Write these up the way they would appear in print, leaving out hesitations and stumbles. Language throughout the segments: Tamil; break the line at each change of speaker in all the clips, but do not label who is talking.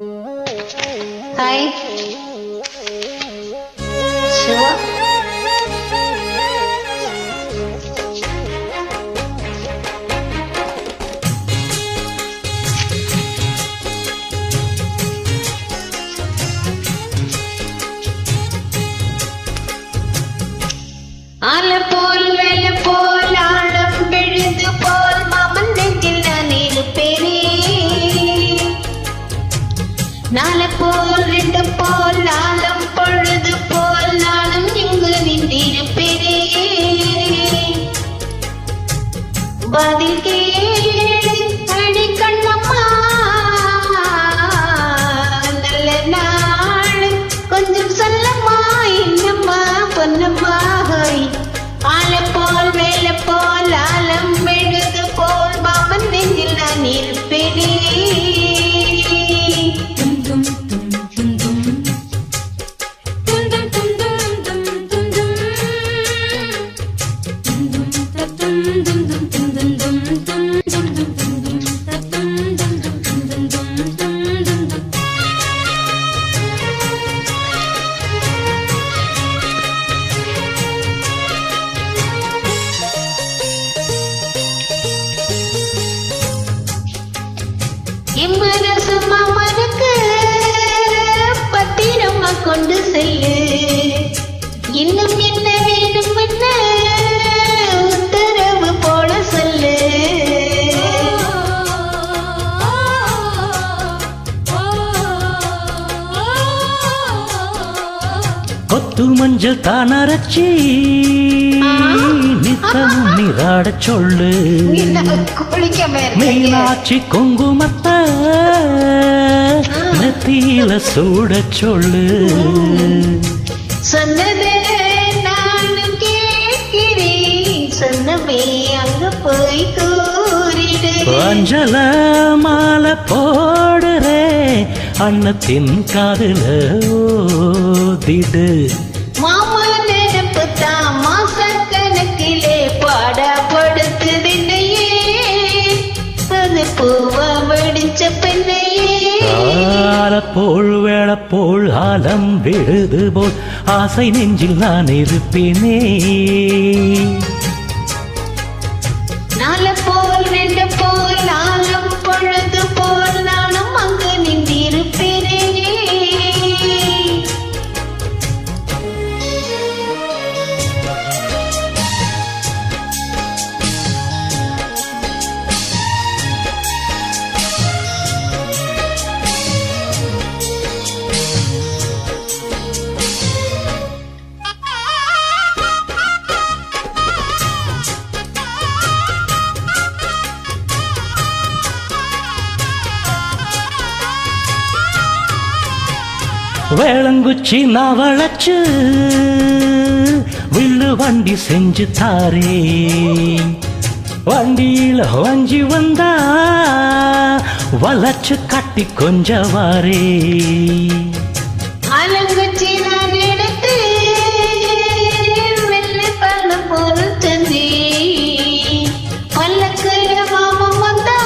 Hi, Shiva. ஆலப்போல் வெள்ளப்போல் ஆழம் விழுது போல் மாமன் நெஞ்சில் நான் இருப்பேனே. நாலப்போல் ரெண்டு போல் ஆழம் பொழுது போல் நானும் இங்கு நின்றிருப்பேனே. பதில் கேளு அடி கண்ணம்மா, நல்ல நாள் கொஞ்சம் சொல்லம்மா, என்னம்மா பொன்னம்மா. ஆலப்போல் வெள்ளப்போல் ஆழம் விழுது போல் மாமன் நெஞ்சில் நான் இருப்பேனே. எம்மனசு மாமனுக்கு பத்திரமா கொண்டு செல்லு, இன்னும் என்ன வேணும் என்ன உத்தரவு போட சொல்லு.
கொத்து மஞ்சள் தான் அரைச்சி நித்தமும் நீராட சொல்லு, மீனாட்சி குங்குமத்தை நெத்தியில சூட சொல்லு.
சொன்னது நானும் கேட்கிறேன், சொன்னவே அங்க போய் கூறிடு.
அஞ்சல மாலை போடுறே அன்னத்தின் காதுல ஓதிடு.
மாமா நினைப்பு தான் மாசக்கணக்கிலே பாடப்படுத்துதில்லையே, அது பூவா வெடிச்ச பெண்ணையே.
ஆலப்போல் வேளப்போல் ஆலம் விழுது போல் ஆசை நெஞ்சில் நான் இருப்பேனே.
நாலப்போல் ரெண்டு போல் ஆழம் பொழுது போல் நானும் அங்கு நின்றிருப்பேனே.
வேளங்குச்சி நவளச்சு வில்லு வண்டி செஞ்சு தாரே, வண்டியில வஞ்சி வந்தா வளச்சு கட்டி கொஞ்சவாரே.
ஆலங்குச்சி நான் எடுத்து வெள்ள பண்ண பொருள் தந்தி, பல்லக்குல மாமம் வந்தா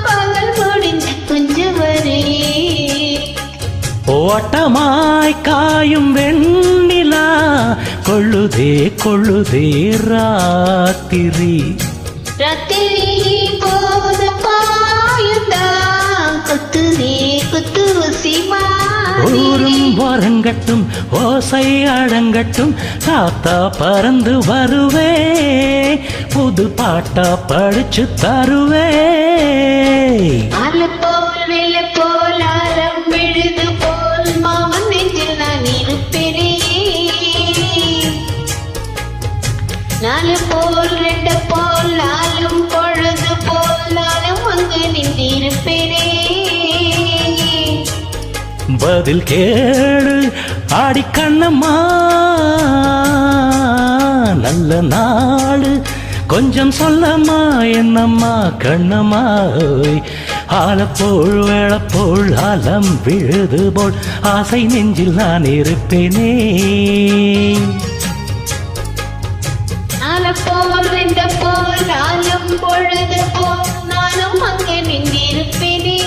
பகல் முடிஞ்சு கொஞ்சம் வரே.
ஓட்டமாய் காயும் வெண்ணிலா கொள்ளுதே கொள்ளுதே ராத்திரி.
ராத்திரி போத பாயுதா குத்துதே குத்து சிமாரி.
ஊரும் வரங்கட்டும் ஓசை அடங்கட்டும், காத்தா பறந்து வருவே புது பாட்டா படிச்சு தருவே.
ஆலப்போல் வெள்ளப்போல் ஆழம் விழுது போல் மாமன் நெஞ்சில் நான் இருப்பேனே. நாலப்போல் ரெண்டு போல் ஆழம் பொழுது போல் நானும் அங்கு நின்றிருப்பேனே.
பதில் கேளு ஆடி கண்ணம்மா, நல்ல நாடு கொஞ்சம் சொல்லம்மா, என்னம்மா கண்ணம்மா. ஆலப்போல் வேளப்போல் ஆலம் விழுது போல் ஆசை நெஞ்சில் நான் இருப்பேனே.
நாலப்போல் ரெண்டு போல் ஆழம் பொழுது போல் நானும் அங்கு நின்றிருப்பேனே.